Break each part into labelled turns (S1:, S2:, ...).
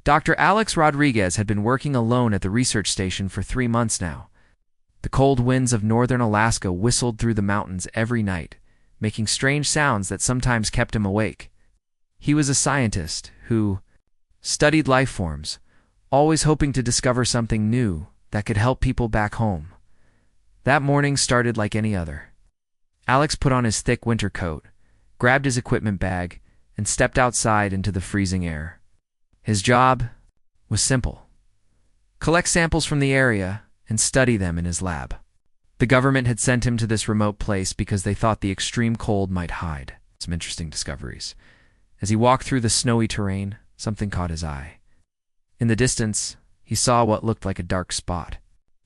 S1: Dr. Alex Rodriguez had been working alone at the research station for 3 months now. The cold winds of northern Alaska whistled through the mountains every night, making strange sounds that sometimes kept him awake. He was a scientist who studied life forms, always hoping to discover something new that could help people back home. That morning started like any other. Alex put on his thick winter coat, grabbed his equipment bag, and stepped outside into the freezing air. His job was simple: collect samples from the area and study them in his lab. The government had sent him to this remote place because they thought the extreme cold might hide some interesting discoveries. As he walked through the snowy terrain, something caught his eye. In the distance, he saw what looked like a dark spot.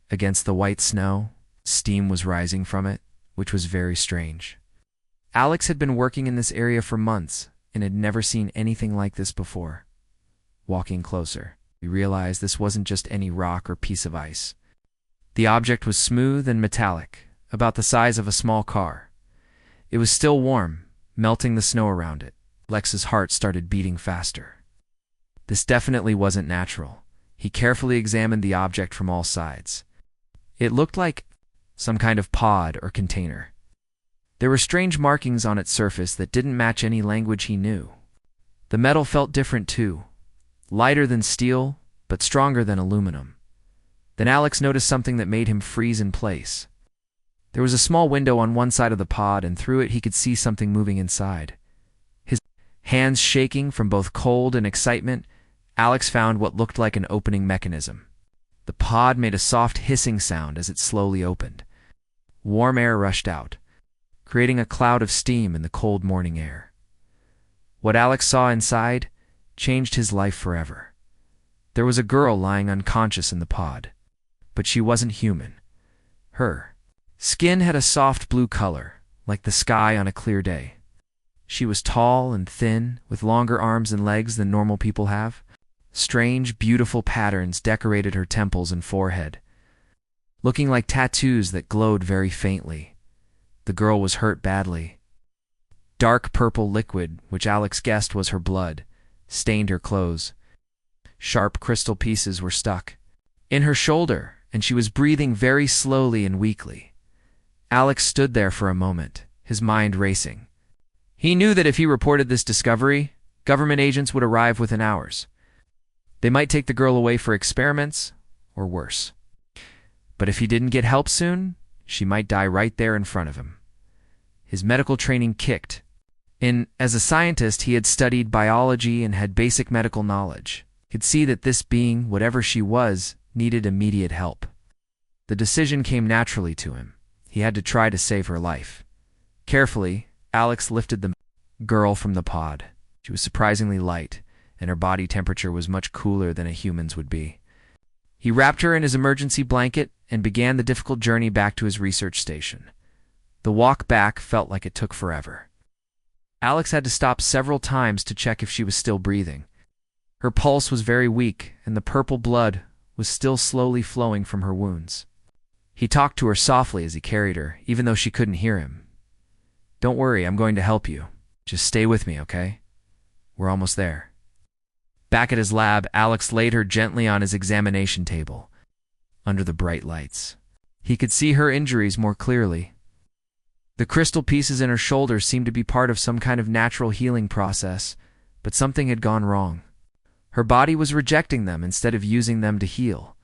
S1: Against the white snow, steam was rising from it, which was very strange. Alex had been working in this area for months and had never seen anything like this before. Walking closer, he realized this wasn't just any rock or piece of ice. The object was smooth and metallic, about the size of a small car. It was still warm, melting the snow around it. Alex's heart started beating faster. This definitely wasn't natural. He carefully examined the object from all sides. It looked like some kind of pod or container. There were strange markings on its surface that didn't match any language he knew. The metal felt different too, lighter than steel, but stronger than aluminum. Then Alex noticed something that made him freeze in place. There was a small window on one side of the pod, and through it he could see something moving inside. His hands shaking from both cold and excitement, Alex found what looked like an opening mechanism. The pod made a soft hissing sound as it slowly opened. Warm air rushed out, creating a cloud of steam in the cold morning air. What Alex saw inside changed his life forever. There was a girl lying unconscious in the pod, but she wasn't human. Her skin had a soft blue color, like the sky on a clear day. She was tall and thin, with longer arms and legs than normal people have. Strange, beautiful patterns decorated her temples and forehead, looking like tattoos that glowed very faintly. The girl was hurt badly. Dark purple liquid, which Alex guessed was her blood, stained her clothes. Sharp crystal pieces were stuck in her shoulder, and she was breathing very slowly and weakly. Alex stood there for a moment, his mind racing. He knew that if he reported this discovery, government agents would arrive within hours. They might take the girl away for experiments, or worse. But if he didn't get help soon, she might die right there in front of him. His medical training kicked in. As a scientist, he had studied biology and had basic medical knowledge. He could see that this being, whatever she was, needed immediate help. The decision came naturally to him. He had to try to save her life. Carefully, Alex lifted the girl from the pod. She was surprisingly light, and her body temperature was much cooler than a human's would be. He wrapped her in his emergency blanket and began the difficult journey back to his research station. The walk back felt like it took forever. Alex had to stop several times to check if she was still breathing. Her pulse was very weak, and the purple blood was still slowly flowing from her wounds. He talked to her softly as he carried her, even though she couldn't hear him. "Don't worry, I'm going to help you. Just stay with me, okay? We're almost there." Back at his lab, Alex laid her gently on his examination table, under the bright lights. He could see her injuries more clearly. The crystal pieces in her shoulder seemed to be part of some kind of natural healing process, but something had gone wrong. Her body was rejecting them instead of using them to heal.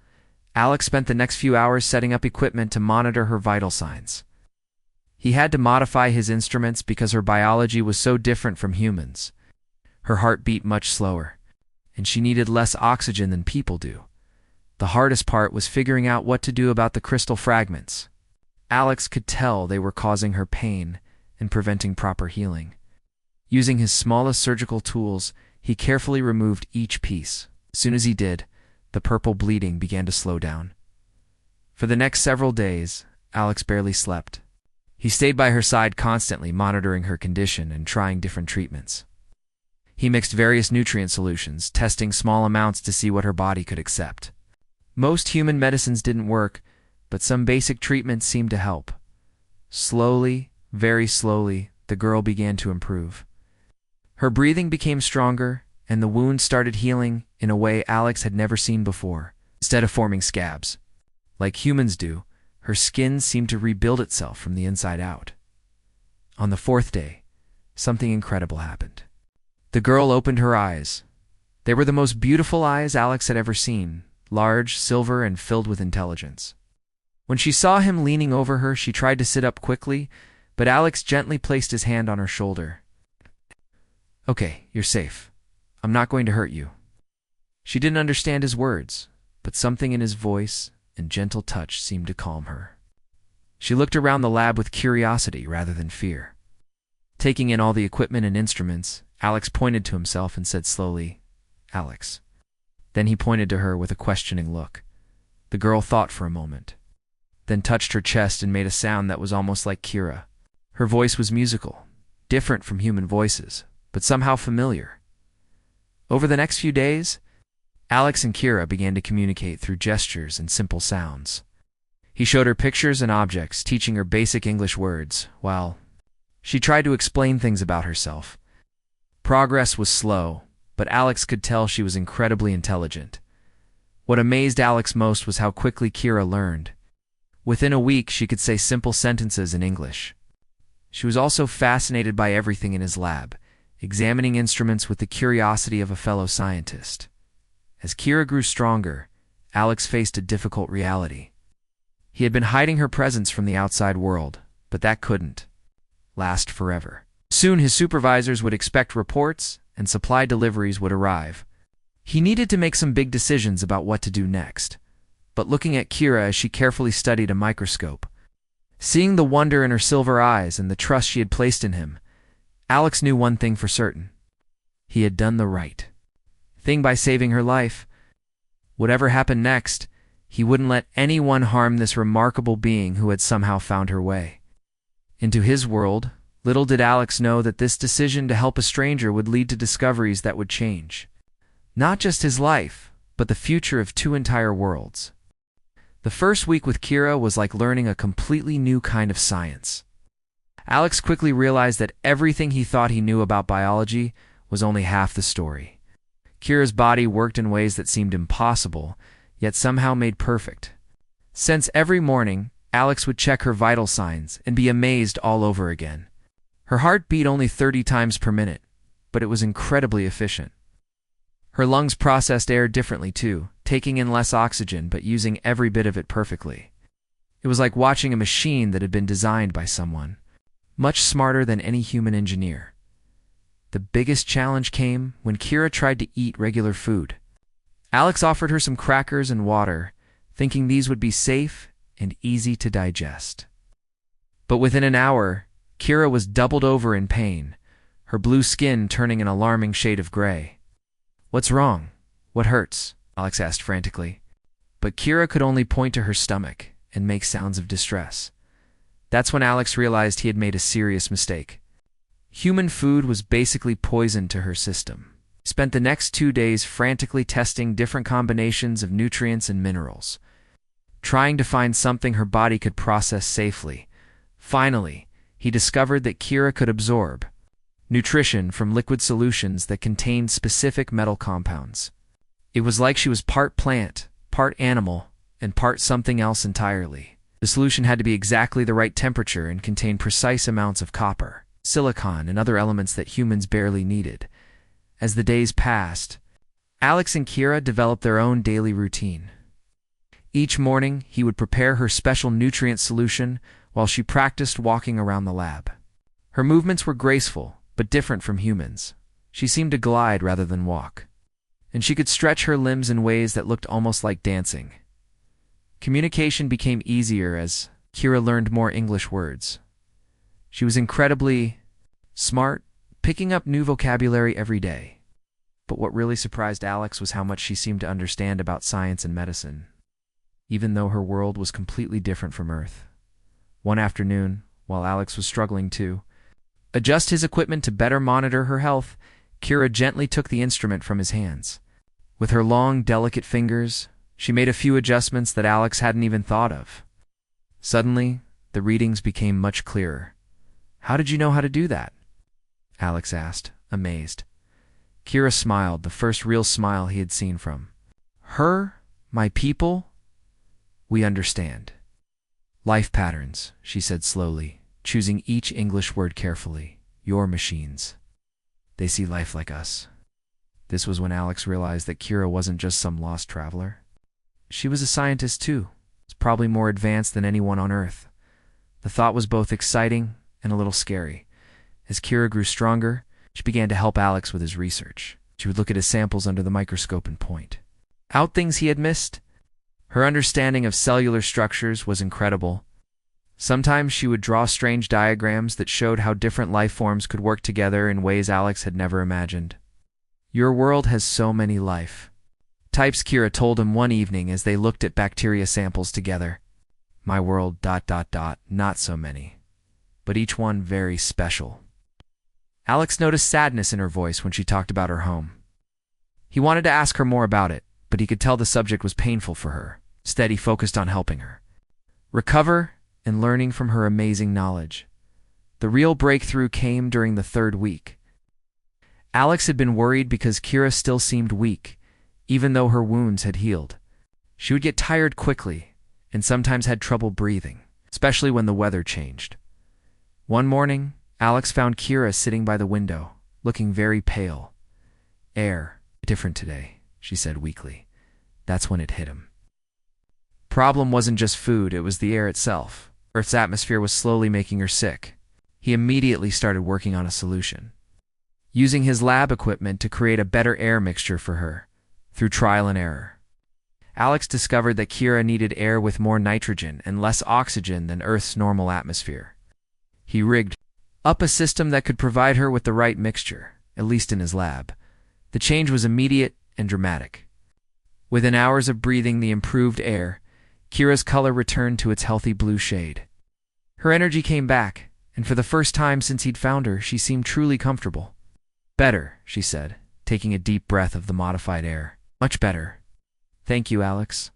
S1: Alex spent the next few hours setting up equipment to monitor her vital signs. He had to modify his instruments because her biology was so different from humans. Her heart beat much slower, and she needed less oxygen than people do. The hardest part was figuring out what to do about the crystal fragments. Alex could tell they were causing her pain and preventing proper healing. Using his smallest surgical tools, he carefully removed each piece. As soon as he did, the purple bleeding began to slow down. For the next several days, Alex barely slept. He stayed by her side constantly, monitoring her condition and trying different treatments. He mixed various nutrient solutions, testing small amounts to see what her body could accept. Most human medicines didn't work, but some basic treatments seemed to help. Slowly, very slowly, the girl began to improve. Her breathing became stronger, and the wound started healing in a way Alex had never seen before. Instead of forming scabs, like humans do, her skin seemed to rebuild itself from the inside out. On the fourth day, something incredible happened. The girl opened her eyes. They were the most beautiful eyes Alex had ever seen, large, silver, and filled with intelligence. When she saw him leaning over her, she tried to sit up quickly, but Alex gently placed his hand on her shoulder. "Okay, you're safe. I'm not going to hurt you." She didn't understand his words, but something in his voice and gentle touch seemed to calm her. She looked around the lab with curiosity rather than fear. Taking in all the equipment and instruments, Alex pointed to himself and said slowly, "Alex." Then he pointed to her with a questioning look. The girl thought for a moment, then touched her chest and made a sound that was almost like Kira. Her voice was musical, different from human voices, but somehow familiar. Over the next few days, Alex and Kira began to communicate through gestures and simple sounds. He showed her pictures and objects, teaching her basic English words, while she tried to explain things about herself. Progress was slow, but Alex could tell she was incredibly intelligent. What amazed Alex most was how quickly Kira learned. Within a week, she could say simple sentences in English. She was also fascinated by everything in his lab, examining instruments with the curiosity of a fellow scientist. As Kira grew stronger, Alex faced a difficult reality. He had been hiding her presence from the outside world, but that couldn't last forever. Soon his supervisors would expect reports, and supply deliveries would arrive. He needed to make some big decisions about what to do next. But looking at Kira as she carefully studied a microscope, seeing the wonder in her silver eyes and the trust she had placed in him, Alex knew one thing for certain. He had done the right thing by saving her life. Whatever happened next, he wouldn't let anyone harm this remarkable being who had somehow found her way into his world. Little did Alex know that this decision to help a stranger would lead to discoveries that would change not just his life, but the future of two entire worlds. The first week with Kira was like learning a completely new kind of science. Alex quickly realized that everything he thought he knew about biology was only half the story. Kira's body worked in ways that seemed impossible, yet somehow made perfect. Since every morning, Alex would check her vital signs and be amazed all over again. Her heart beat only 30 times per minute, but it was incredibly efficient. Her lungs processed air differently too, taking in less oxygen but using every bit of it perfectly. It was like watching a machine that had been designed by someone much smarter than any human engineer. The biggest challenge came when Kira tried to eat regular food. Alex offered her some crackers and water, thinking these would be safe and easy to digest. But within an hour, Kira was doubled over in pain, her blue skin turning an alarming shade of gray. "What's wrong? What hurts?" Alex asked frantically. But Kira could only point to her stomach and make sounds of distress. That's when Alex realized he had made a serious mistake. Human food was basically poison to her system. He spent the next 2 days frantically testing different combinations of nutrients and minerals, trying to find something her body could process safely. Finally, he discovered that Kira could absorb nutrition from liquid solutions that contained specific metal compounds. It was like she was part plant, part animal, and part something else entirely. The solution had to be exactly the right temperature and contain precise amounts of copper, silicon, and other elements that humans barely needed. As the days passed, Alex and Kira developed their own daily routine. Each morning, he would prepare her special nutrient solution while she practiced walking around the lab. Her movements were graceful, but different from humans. She seemed to glide rather than walk, and she could stretch her limbs in ways that looked almost like dancing. Communication became easier as Kira learned more English words. She was incredibly smart, picking up new vocabulary every day. But what really surprised Alex was how much she seemed to understand about science and medicine, even though her world was completely different from Earth. One afternoon, while Alex was struggling to adjust his equipment to better monitor her health, Kira gently took the instrument from his hands. With her long, delicate fingers, she made a few adjustments that Alex hadn't even thought of. Suddenly, the readings became much clearer. "How did you know how to do that?" Alex asked, amazed. Kira smiled, the first real smile he had seen from her. My people? We understand. Life patterns, she said slowly, choosing each English word carefully. Your machines. They see life like us. This was when Alex realized that Kira wasn't just some lost traveler. She was a scientist too, probably more advanced than anyone on Earth. The thought was both exciting and a little scary. As Kira grew stronger, she began to help Alex with his research. She would look at his samples under the microscope and point out things he had missed. Her understanding of cellular structures was incredible. Sometimes she would draw strange diagrams that showed how different life forms could work together in ways Alex had never imagined. Your world has so many life types, Kira told him one evening as they looked at bacteria samples together. My world, ... not so many. But each one very special. Alex noticed sadness in her voice when she talked about her home. He wanted to ask her more about it, but he could tell the subject was painful for her. Instead, he focused on helping her recover and learning from her amazing knowledge. The real breakthrough came during the 3rd week. Alex had been worried because Kira still seemed weak, even though her wounds had healed. She would get tired quickly and sometimes had trouble breathing, especially when the weather changed. One morning, Alex found Kira sitting by the window, looking very pale. Air, different today, she said weakly. That's when it hit him. Problem wasn't just food, it was the air itself. Earth's atmosphere was slowly making her sick. He immediately started working on a solution, using his lab equipment to create a better air mixture for her, through trial and error. Alex discovered that Kira needed air with more nitrogen and less oxygen than Earth's normal atmosphere. He rigged up a system that could provide her with the right mixture, at least in his lab. The change was immediate and dramatic. Within hours of breathing the improved air, Kira's color returned to its healthy blue shade. Her energy came back, and for the first time since he'd found her, she seemed truly comfortable. Better, she said, taking a deep breath of the modified air. Much better. Thank you, Alex.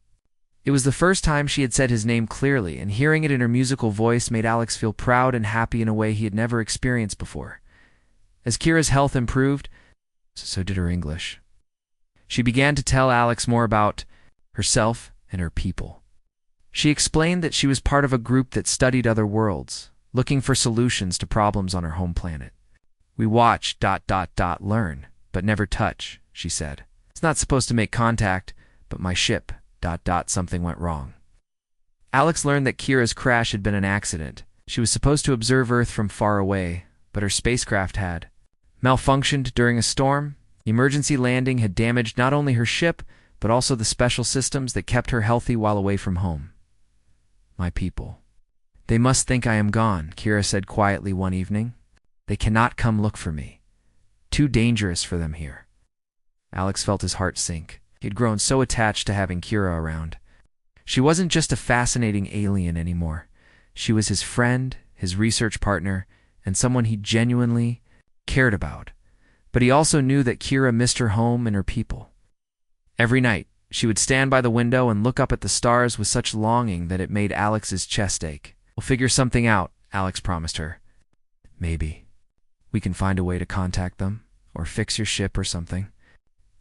S1: It was the first time she had said his name clearly, and hearing it in her musical voice made Alex feel proud and happy in a way he had never experienced before. As Kira's health improved, so did her English. She began to tell Alex more about herself and her people. She explained that she was part of a group that studied other worlds, looking for solutions to problems on her home planet. We watch ... learn, but never touch, she said. It's not supposed to make contact, but my ship ... something went wrong. Alex learned that Kira's crash had been an accident. She was supposed to observe Earth from far away, but her spacecraft had malfunctioned during a storm. Emergency landing had damaged not only her ship, but also the special systems that kept her healthy while away from home. My people. They must think I am gone, Kira said quietly one evening. They cannot come look for me. Too dangerous for them here. Alex felt his heart sink. He had grown so attached to having Kira around. She wasn't just a fascinating alien anymore. She was his friend, his research partner, and someone he genuinely cared about. But he also knew that Kira missed her home and her people. Every night, she would stand by the window and look up at the stars with such longing that it made Alex's chest ache. We'll figure something out, Alex promised her. Maybe. We can find a way to contact them, or fix your ship or something.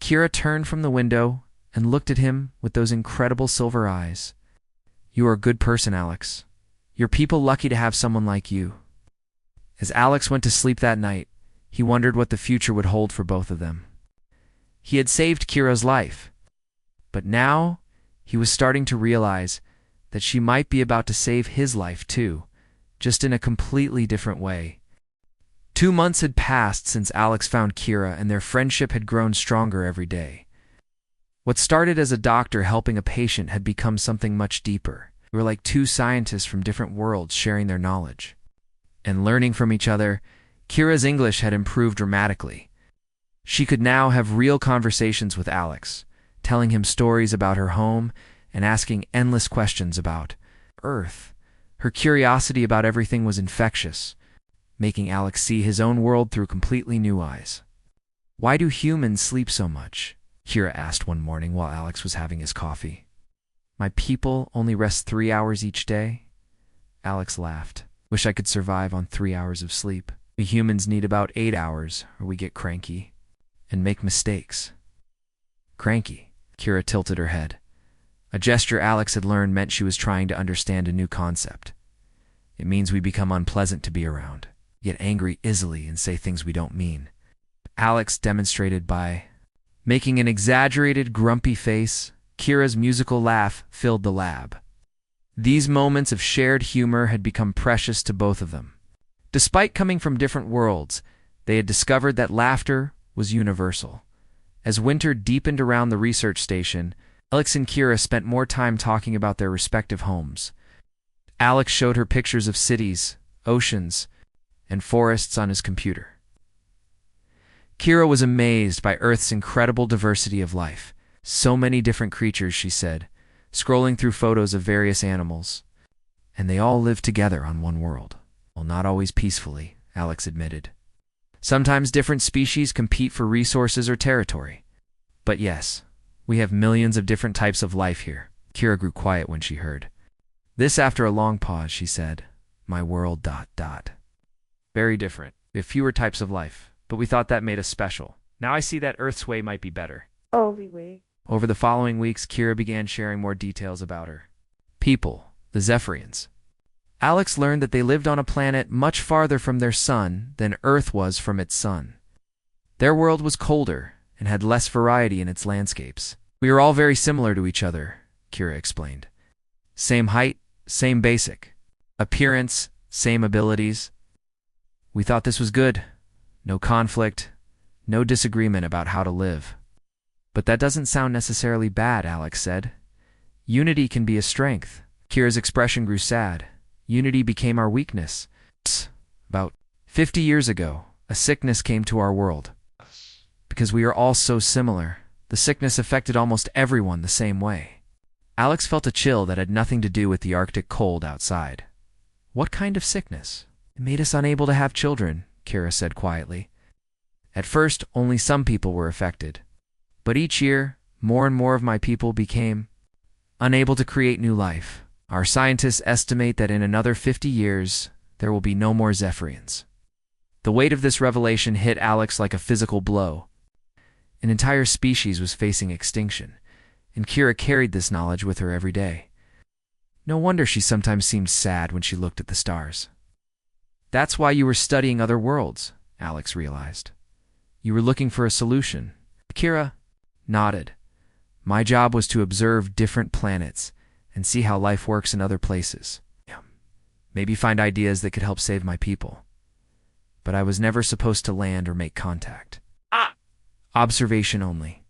S1: Kira turned from the window and looked at him with those incredible silver eyes. You are a good person, Alex. Your people lucky to have someone like you. As Alex went to sleep that night, he wondered what the future would hold for both of them. He had saved Kira's life, but now he was starting to realize that she might be about to save his life too, just in a completely different way. 2 months had passed since Alex found Kira, and their friendship had grown stronger every day. What started as a doctor helping a patient had become something much deeper. They were like two scientists from different worlds sharing their knowledge. And learning from each other, Kira's English had improved dramatically. She could now have real conversations with Alex, telling him stories about her home and asking endless questions about Earth. Her curiosity about everything was infectious, making Alex see his own world through completely new eyes. Why do humans sleep so much? Kira asked one morning while Alex was having his coffee. My people only rest 3 hours each day? Alex laughed. Wish I could survive on 3 hours of sleep. We humans need about 8 hours, or we get cranky. and make mistakes. Cranky. Kira tilted her head. A gesture Alex had learned meant she was trying to understand a new concept. It means we become unpleasant to be around, get angry easily and say things we don't mean. Alex demonstrated by making an exaggerated, grumpy face. Kira's musical laugh filled the lab. These moments of shared humor had become precious to both of them. Despite coming from different worlds, they had discovered that laughter was universal. As winter deepened around the research station, Alex and Kira spent more time talking about their respective homes. Alex showed her pictures of cities, oceans, and forests on his computer. Kira was amazed by Earth's incredible diversity of life. So many different creatures, she said, scrolling through photos of various animals. And they all live together on one world. Well, not always peacefully, Alex admitted. Sometimes different species compete for resources or territory. But yes, we have millions of different types of life here. Kira grew quiet when she heard. This after a long pause, she said, My world ... Very different. We have fewer types of life, but we thought that made us special. Now I see that Earth's way might be better.
S2: Way.
S1: Over the following weeks, Kira began sharing more details about her people, the Zephyrians. Alex learned that they lived on a planet much farther from their sun than Earth was from its sun. Their world was colder and had less variety in its landscapes. We are all very similar to each other, Kira explained. Same height, same basic appearance, same abilities. We thought this was good. No conflict, no disagreement about how to live. But that doesn't sound necessarily bad, Alex said. Unity can be a strength. Kira's expression grew sad. Unity became our weakness. About 50 years ago, a sickness came to our world. Because we are all so similar, the sickness affected almost everyone the same way. Alex felt a chill that had nothing to do with the Arctic cold outside. What kind of sickness? It made us unable to have children, Kira said quietly. At first, only some people were affected. But each year, more and more of my people became unable to create new life. Our scientists estimate that in another 50 years, there will be no more Zephyrians. The weight of this revelation hit Alex like a physical blow. An entire species was facing extinction, and Kira carried this knowledge with her every day. No wonder she sometimes seemed sad when she looked at the stars. That's why you were studying other worlds, Alex realized. You were looking for a solution. Kira nodded. My job was to observe different planets and see how life works in other places. Maybe find ideas that could help save my people. But I was never supposed to land or make contact. Observation only.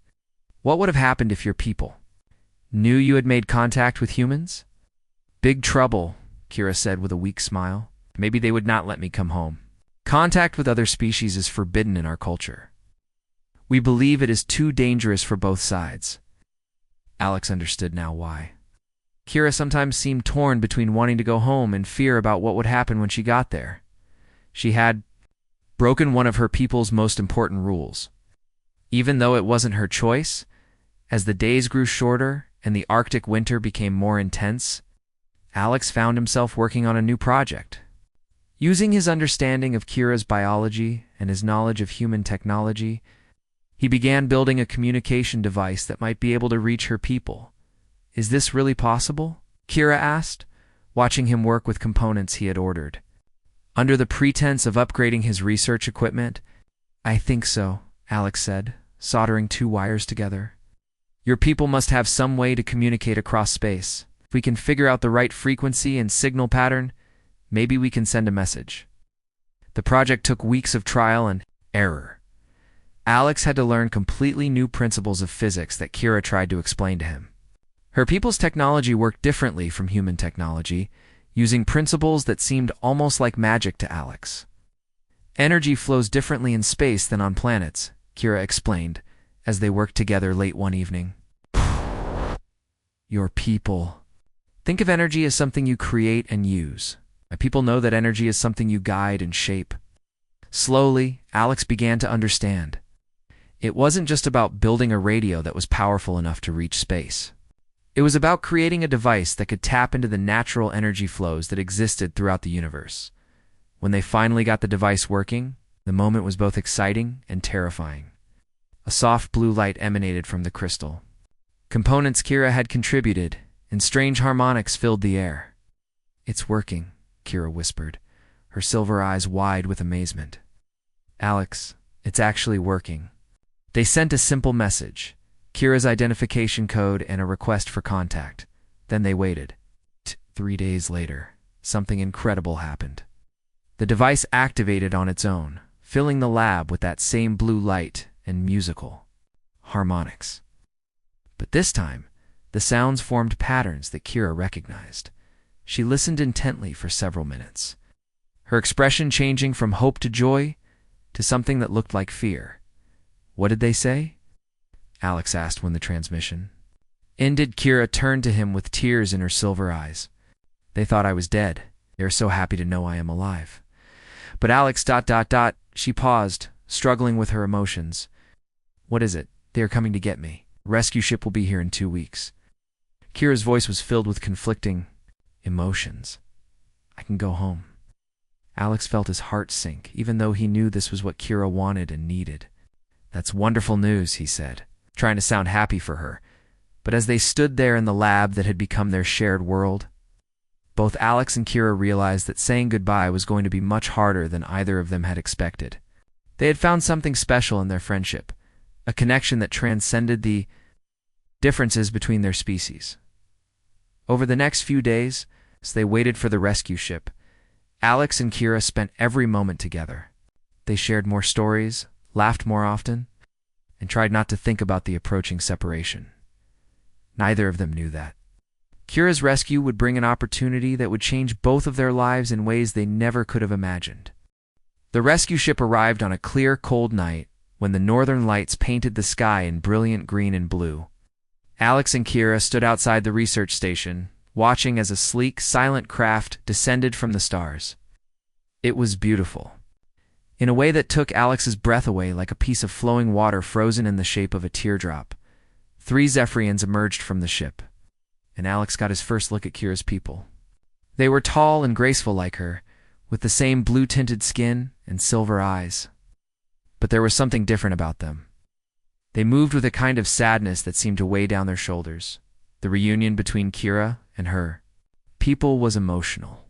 S1: What would have happened if your people knew you had made contact with humans? Big trouble, Kira said with a weak smile. Maybe they would not let me come home. Contact with other species is forbidden in our culture. We believe it is too dangerous for both sides. Alex understood now why. Kira sometimes seemed torn between wanting to go home and fear about what would happen when she got there. She had broken one of her people's most important rules. Even though it wasn't her choice, as the days grew shorter and the Arctic winter became more intense, Alex found himself working on a new project. Using his understanding of Kira's biology and his knowledge of human technology, he began building a communication device that might be able to reach her people. Is this really possible? Kira asked, watching him work with components he had ordered. Under the pretense of upgrading his research equipment, I think so, Alex said, soldering two wires together. Your people must have some way to communicate across space. If we can figure out the right frequency and signal pattern, maybe we can send a message. The project took weeks of trial and error. Alex had to learn completely new principles of physics that Kira tried to explain to him. Her people's technology worked differently from human technology, using principles that seemed almost like magic to Alex. Energy flows differently in space than on planets, Kira explained, as they worked together late one evening. Your people. Think of energy as something you create and use. My people know that energy is something you guide and shape. Slowly, Alex began to understand. It wasn't just about building a radio that was powerful enough to reach space. It was about creating a device that could tap into the natural energy flows that existed throughout the universe. When they finally got the device working, the moment was both exciting and terrifying. A soft blue light emanated from the crystal. Components Kira had contributed, and strange harmonics filled the air. "It's working," Kira whispered, her silver eyes wide with amazement. "Alex, it's actually working." They sent a simple message, Kira's identification code and a request for contact. Then they waited. 3 days later, something incredible happened. The device activated on its own, filling the lab with that same blue light and musical harmonics. But this time, the sounds formed patterns that Kira recognized. She listened intently for several minutes, her expression changing from hope to joy to something that looked like fear. "What did they say?" Alex asked when the transmission ended. Kira turned to him with tears in her silver eyes. "They thought I was dead. They are so happy to know I am alive." But Alex ... She paused, struggling with her emotions. "What is it? They are coming to get me. Rescue ship will be here in 2 weeks." Kira's voice was filled with conflicting emotions. "I can go home." Alex felt his heart sink, even though he knew this was what Kira wanted and needed. "That's wonderful news," he said, trying to sound happy for her. But as they stood there in the lab that had become their shared world, both Alex and Kira realized that saying goodbye was going to be much harder than either of them had expected. They had found something special in their friendship, a connection that transcended the differences between their species. Over the next few days, as they waited for the rescue ship, Alex and Kira spent every moment together. They shared more stories, laughed more often, and tried not to think about the approaching separation. Neither of them knew that Kira's rescue would bring an opportunity that would change both of their lives in ways they never could have imagined. The rescue ship arrived on a clear, cold night when the northern lights painted the sky in brilliant green and blue. Alex and Kira stood outside the research station, watching as a sleek, silent craft descended from the stars. It was beautiful, in a way that took Alex's breath away, like a piece of flowing water frozen in the shape of a teardrop. 3 Zephyrians emerged from the ship, and Alex got his first look at Kira's people. They were tall and graceful like her, with the same blue-tinted skin and silver eyes. But there was something different about them. They moved with a kind of sadness that seemed to weigh down their shoulders. The reunion between Kira and her people was emotional.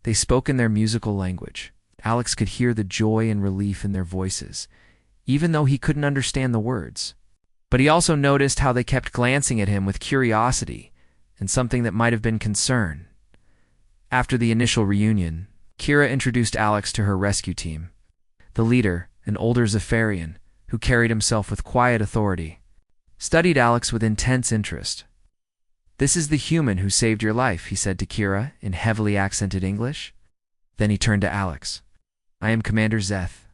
S1: They spoke in their musical language. Alex could hear the joy and relief in their voices, even though he couldn't understand the words. But he also noticed how they kept glancing at him with curiosity and something that might have been concern. After the initial reunion, Kira introduced Alex to her rescue team. The leader, an older Zephyrian, who carried himself with quiet authority, studied Alex with intense interest. "This is the human who saved your life," he said to Kira in heavily accented English. Then he turned to Alex. "I am Commander Zeth.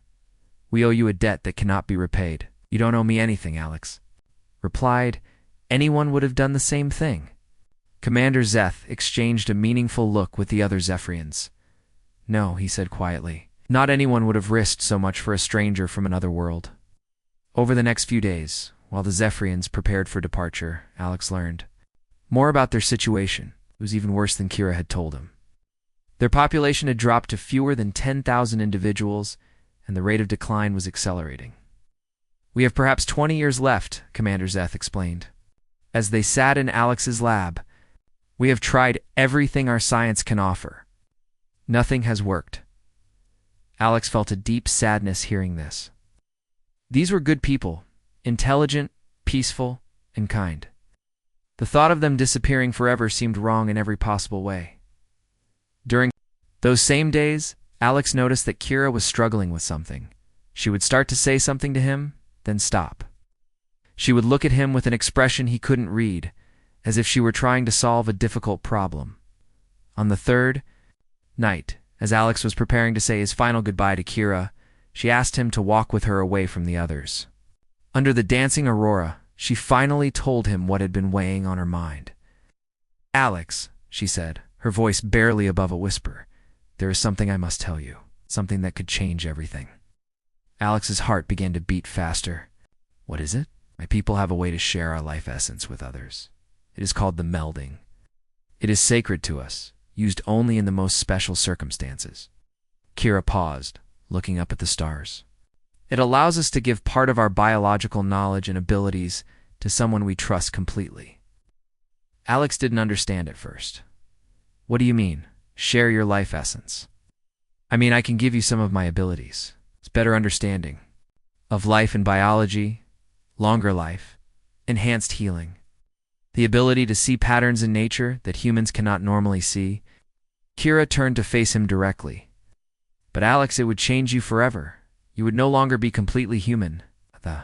S1: We owe you a debt that cannot be repaid." "You don't owe me anything," Alex replied. "Anyone would have done the same thing." Commander Zeth exchanged a meaningful look with the other Zephyrians. "No," he said quietly. "Not anyone would have risked so much for a stranger from another world." Over the next few days, while the Zephyrians prepared for departure, Alex learned more about their situation. It was even worse than Kira had told him. Their population had dropped to fewer than 10,000 individuals, and the rate of decline was accelerating. "We have perhaps 20 years left," Commander Zeth explained. As they sat in Alex's lab, "We have tried everything our science can offer. Nothing has worked." Alex felt a deep sadness hearing this. These were good people, intelligent, peaceful, and kind. The thought of them disappearing forever seemed wrong in every possible way. During those same days, Alex noticed that Kira was struggling with something. She would start to say something to him, then stop. She would look at him with an expression he couldn't read, as if she were trying to solve a difficult problem. On the 3rd night, as Alex was preparing to say his final goodbye to Kira, she asked him to walk with her away from the others. Under the dancing aurora, she finally told him what had been weighing on her mind. "Alex," she said, her voice barely above a whisper, "there is something I must tell you, something that could change everything." Alex's heart began to beat faster. "What is it?" "My people have a way to share our life essence with others. It is called the melding. It is sacred to us, used only in the most special circumstances." Kira paused, looking up at the stars. It allows us to give part of our biological knowledge and abilities to someone we trust completely. Alex didn't understand at first. What do you mean? Share your life essence. I mean, I can give you some of my abilities. It's better understanding of life and biology, longer life, enhanced healing, the ability to see patterns in nature that humans cannot normally see. Kira turned to face him directly. But Alex, it would change you forever. You would no longer be completely human. The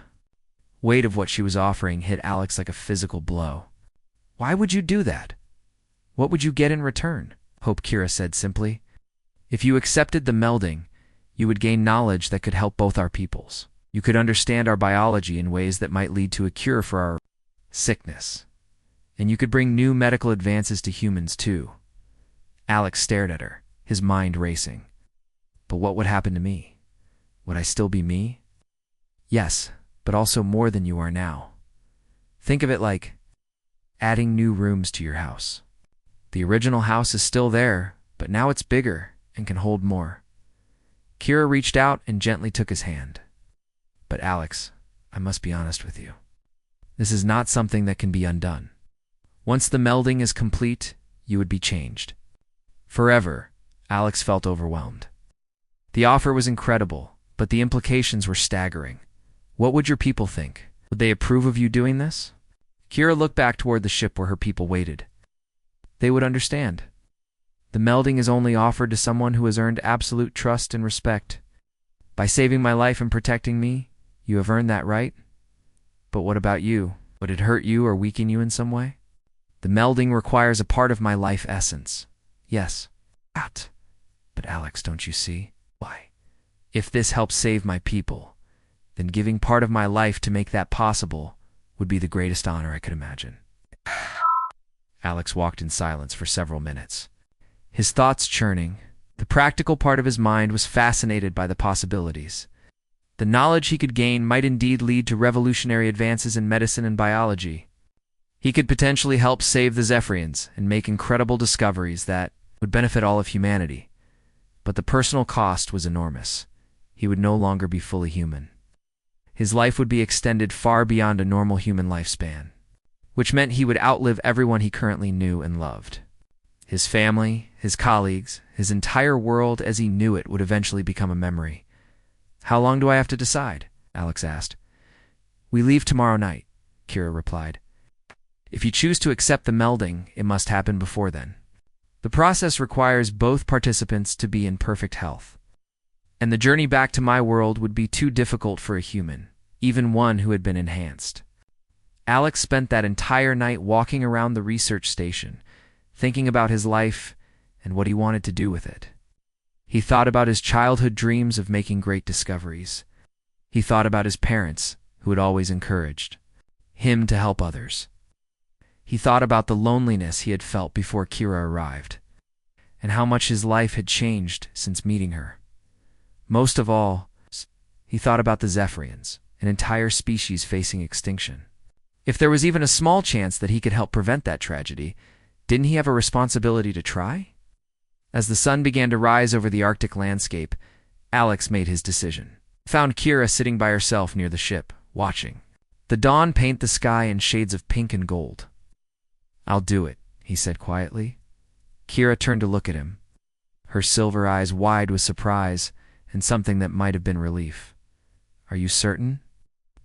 S1: weight of what she was offering hit Alex like a physical blow. Why would you do that? What would you get in return? Hope, Kira said simply. If you accepted the melding, you would gain knowledge that could help both our peoples. You could understand our biology in ways that might lead to a cure for our sickness. And you could bring new medical advances to humans too. Alex stared at her, his mind racing. But what would happen to me? Would I still be me? Yes, but also more than you are now. Think of it like adding new rooms to your house. The original house is still there, but now it's bigger and can hold more. Kira reached out and gently took his hand. But Alex, I must be honest with you. This is not something that can be undone. Once the melding is complete, you would be changed. Forever. Alex felt overwhelmed. The offer was incredible, but the implications were staggering. What would your people think? Would they approve of you doing this? Kira looked back toward the ship where her people waited. They would understand. The melding is only offered to someone who has earned absolute trust and respect. By saving my life and protecting me, you have earned that right. But what about you? Would it hurt you or weaken you in some way? The melding requires a part of my life essence. Yes. But Alex, don't you see? Why? If this helps save my people, then giving part of my life to make that possible would be the greatest honor I could imagine. Alex walked in silence for several minutes, his thoughts churning. The practical part of his mind was fascinated by the possibilities. The knowledge he could gain might indeed lead to revolutionary advances in medicine and biology. He could potentially help save the Zephyrians and make incredible discoveries that would benefit all of humanity. But the personal cost was enormous. He would no longer be fully human. His life would be extended far beyond a normal human lifespan, which meant he would outlive everyone he currently knew and loved. His family, his colleagues, his entire world as he knew it would eventually become a memory. How long do I have to decide? Alex asked. We leave tomorrow night, Kira replied. If you choose to accept the melding, it must happen before then. The process requires both participants to be in perfect health. And the journey back to my world would be too difficult for a human, even one who had been enhanced. Alex spent that entire night walking around the research station, thinking about his life and what he wanted to do with it. He thought about his childhood dreams of making great discoveries. He thought about his parents, who had always encouraged him to help others. He thought about the loneliness he had felt before Kira arrived, and how much his life had changed since meeting her. Most of all, he thought about the Zephyrians, an entire species facing extinction. If there was even a small chance that he could help prevent that tragedy, didn't he have a responsibility to try? As the sun began to rise over the Arctic landscape, Alex made his decision. He found Kira sitting by herself near the ship, watching the dawn paint the sky in shades of pink and gold. I'll do it, he said quietly. Kira turned to look at him, her silver eyes wide with surprise and something that might have been relief. Are you certain?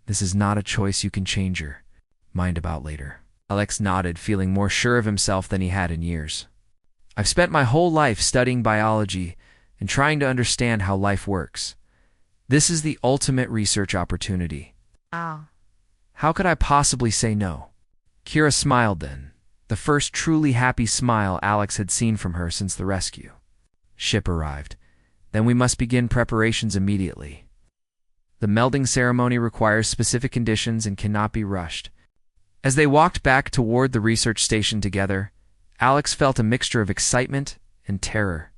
S1: This is not a choice you can change your mind about later. Alex nodded, feeling more sure of himself than he had in years. I've spent my whole life studying biology and trying to understand how life works. This is the ultimate research opportunity. How could I possibly say no? Kira smiled then, the first truly happy smile Alex had seen from her since the rescue. Ship arrived. Then we must begin preparations immediately. The melding ceremony requires specific conditions and cannot be rushed. As they walked back toward the research station together, Alex felt a mixture of excitement and terror.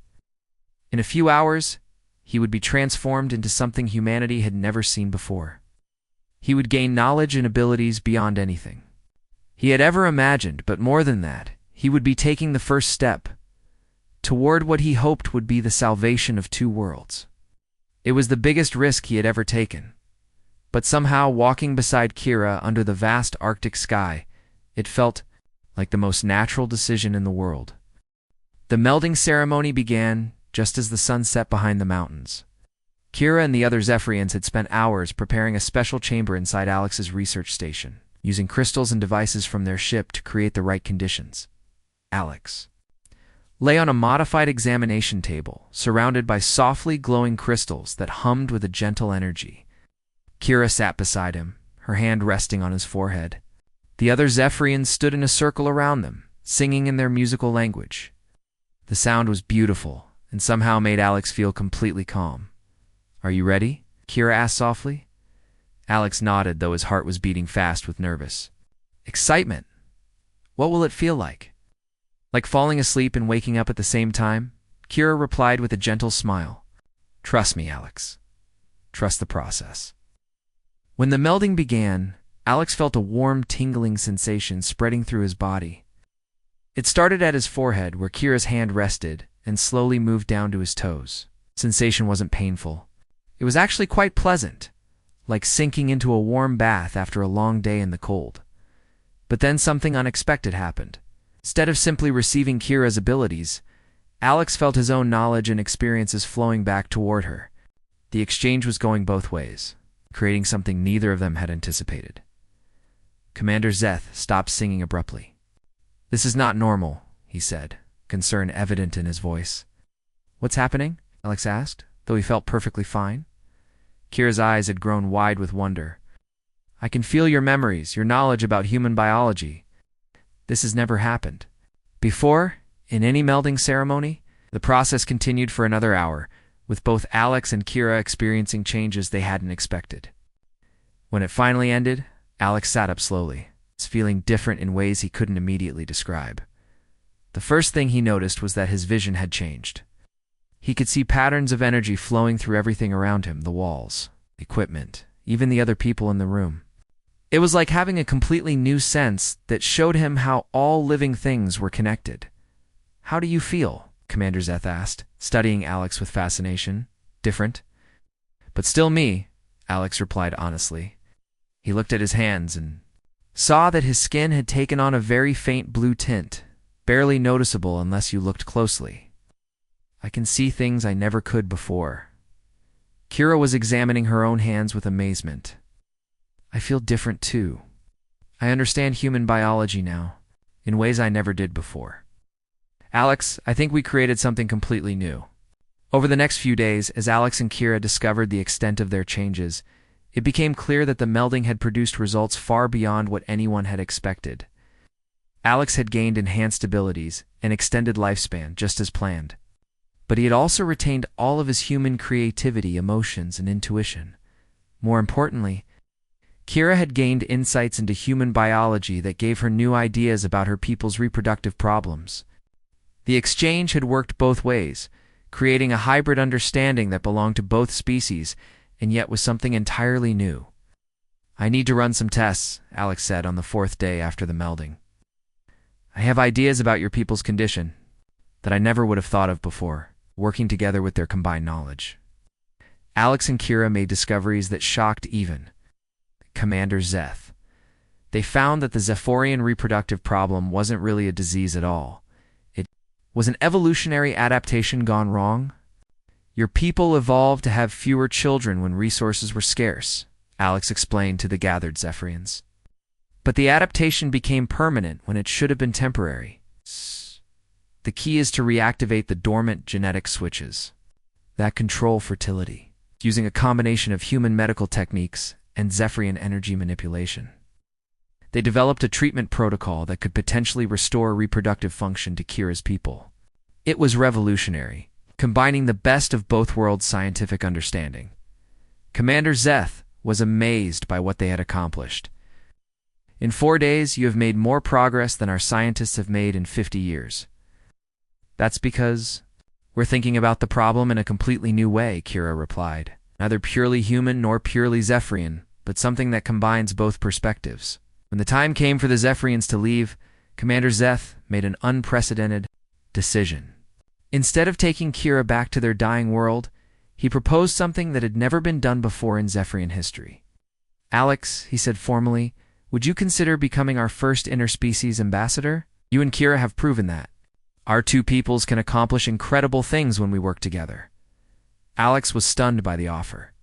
S1: In a few hours, he would be transformed into something humanity had never seen before. He would gain knowledge and abilities beyond anything he had ever imagined, but more than that, he would be taking the first step toward what he hoped would be the salvation of two worlds. It was the biggest risk he had ever taken. But somehow, walking beside Kira under the vast Arctic sky, it felt like the most natural decision in the world. The melding ceremony began just as the sun set behind the mountains. Kira and the other Zephyrians had spent hours preparing a special chamber inside Alex's research station, using crystals and devices from their ship to create the right conditions. Alex lay on a modified examination table, surrounded by softly glowing crystals that hummed with a gentle energy. Kira sat beside him, her hand resting on his forehead. The other Zephyrians stood in a circle around them, singing in their musical language. The sound was beautiful, and somehow made Alex feel completely calm. "Are you ready?" Kira asked softly. Alex nodded, though his heart was beating fast with nervous excitement. "What will it feel like?" "Like falling asleep and waking up at the same time?" Kira replied with a gentle smile. "Trust me, Alex. Trust the process." When the melding began, Alex felt a warm, tingling sensation spreading through his body. It started at his forehead, where Kira's hand rested, and slowly moved down to his toes. The sensation wasn't painful. It was actually quite pleasant, like sinking into a warm bath after a long day in the cold. But then something unexpected happened. Instead of simply receiving Kira's abilities, Alex felt his own knowledge and experiences flowing back toward her. The exchange was going both ways, creating something neither of them had anticipated. Commander Zeth stopped singing abruptly. "This is not normal," he said, concern evident in his voice. "What's happening?" Alex asked, though he felt perfectly fine. Kira's eyes had grown wide with wonder. "I can feel your memories, your knowledge about human biology. This has never happened before, in any melding ceremony." The process continued for another hour, with both Alex and Kira experiencing changes they hadn't expected. When it finally ended, Alex sat up slowly, feeling different in ways he couldn't immediately describe. The first thing he noticed was that his vision had changed. He could see patterns of energy flowing through everything around him, the walls, equipment, even the other people in the room. It was like having a completely new sense that showed him how all living things were connected. "How do you feel?" Commander Zeth asked, studying Alex with fascination. "Different?" "But still me," Alex replied honestly. He looked at his hands and saw that his skin had taken on a very faint blue tint, barely noticeable unless you looked closely. "I can see things I never could before." Kira was examining her own hands with amazement. "I feel different too. I understand human biology now, in ways I never did before." "Alex, I think we created something completely new." Over the next few days, as Alex and Kira discovered the extent of their changes, it became clear that the melding had produced results far beyond what anyone had expected. Alex had gained enhanced abilities and extended lifespan, just as planned. But he had also retained all of his human creativity, emotions, and intuition. More importantly, Kira had gained insights into human biology that gave her new ideas about her people's reproductive problems. The exchange had worked both ways, creating a hybrid understanding that belonged to both species, and yet was something entirely new. "I need to run some tests," Alex said on the fourth day after the melding. "I have ideas about your people's condition that I never would have thought of before, working together with their combined knowledge." Alex and Kira made discoveries that shocked even Commander Zeth. They found that the Zephyrian reproductive problem wasn't really a disease at all. It was an evolutionary adaptation gone wrong. "Your people evolved to have fewer children when resources were scarce," Alex explained to the gathered Zephyrians. "But the adaptation became permanent when it should have been temporary. The key is to reactivate the dormant genetic switches that control fertility, using a combination of human medical techniques and Zephyrian energy manipulation." They developed a treatment protocol that could potentially restore reproductive function to Kira's people. It was revolutionary, combining the best of both worlds' scientific understanding. Commander Zeth was amazed by what they had accomplished. "In 4 days, you have made more progress than our scientists have made in 50 years. "That's because we're thinking about the problem in a completely new way," Kira replied. "Neither purely human nor purely Zephyrian, but something that combines both perspectives." When the time came for the Zephyrians to leave, Commander Zeth made an unprecedented decision. Instead of taking Kira back to their dying world, He proposed something that had never been done before in Zephyrian history. "Alex," he said formally, "would you consider becoming our first interspecies ambassador? You and Kira have proven that. Our two peoples can accomplish incredible things when we work together." Alex was stunned by the offer.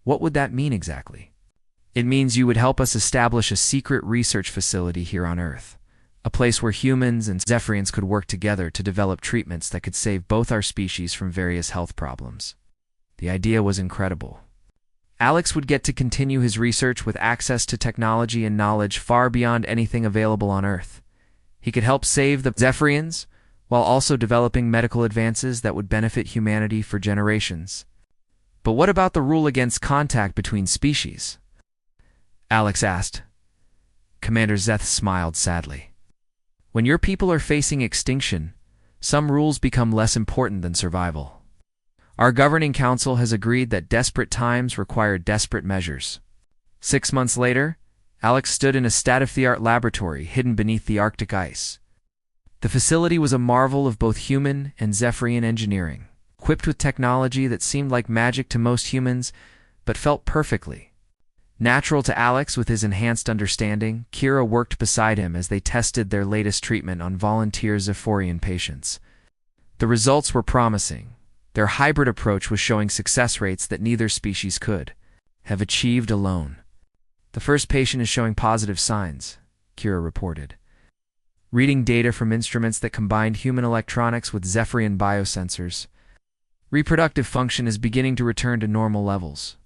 S1: "What would that mean exactly?" "It means you would help us establish a secret research facility here on Earth, a place where humans and Zephyrians could work together to develop treatments that could save both our species from various health problems." The idea was incredible. Alex would get to continue his research with access to technology and knowledge far beyond anything available on Earth. He could help save the Zephyrians while also developing medical advances that would benefit humanity for generations. "But what about the rule against contact between species?" Alex asked. Commander Zeth smiled sadly. "When your people are facing extinction, some rules become less important than survival. Our governing council has agreed that desperate times require desperate measures." 6 months later, Alex stood in a state-of-the-art laboratory hidden beneath the Arctic ice. The facility was a marvel of both human and Zephyrian engineering, equipped with technology that seemed like magic to most humans, but felt perfectly natural to Alex. With his enhanced understanding, Kira worked beside him as they tested their latest treatment on volunteer Zephyrian patients. The results were promising. Their hybrid approach was showing success rates that neither species could have achieved alone. "The first patient is showing positive signs," Kira reported, reading data from instruments that combined human electronics with Zephyrian biosensors. "Reproductive function is beginning to return to normal levels."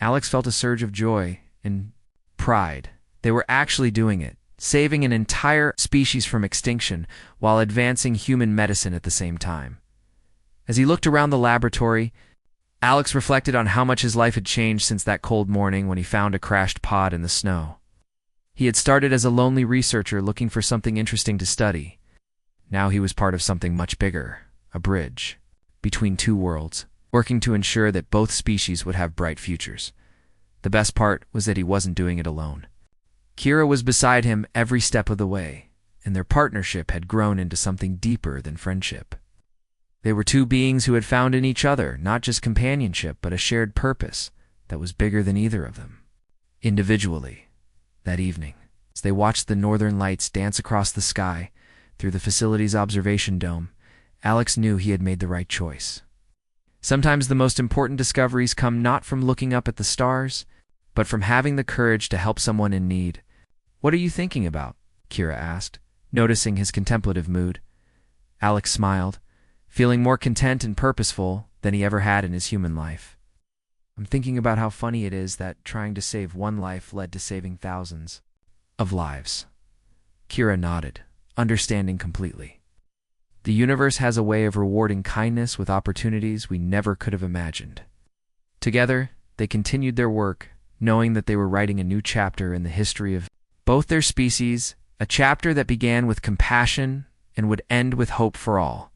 S1: Alex felt a surge of joy and pride. They were actually doing it, saving an entire species from extinction while advancing human medicine at the same time. As he looked around the laboratory, Alex reflected on how much his life had changed since that cold morning when he found a crashed pod in the snow. He had started as a lonely researcher looking for something interesting to study. Now he was part of something much bigger, a bridge between two worlds, working to ensure that both species would have bright futures. The best part was that he wasn't doing it alone. Kira was beside him every step of the way, and their partnership had grown into something deeper than friendship. They were two beings who had found in each other not just companionship, but a shared purpose that was bigger than either of them. Individually, that evening, as they watched the northern lights dance across the sky through the facility's observation dome, Alex knew he had made the right choice. Sometimes the most important discoveries come not from looking up at the stars, but from having the courage to help someone in need. "What are you thinking about?" Kira asked, noticing his contemplative mood. Alex smiled, feeling more content and purposeful than he ever had in his human life. "I'm thinking about how funny it is that trying to save one life led to saving thousands of lives." Kira nodded, understanding completely. The universe has a way of rewarding kindness with opportunities we never could have imagined. Together, they continued their work, knowing that they were writing a new chapter in the history of both their species, a chapter that began with compassion and would end with hope for all.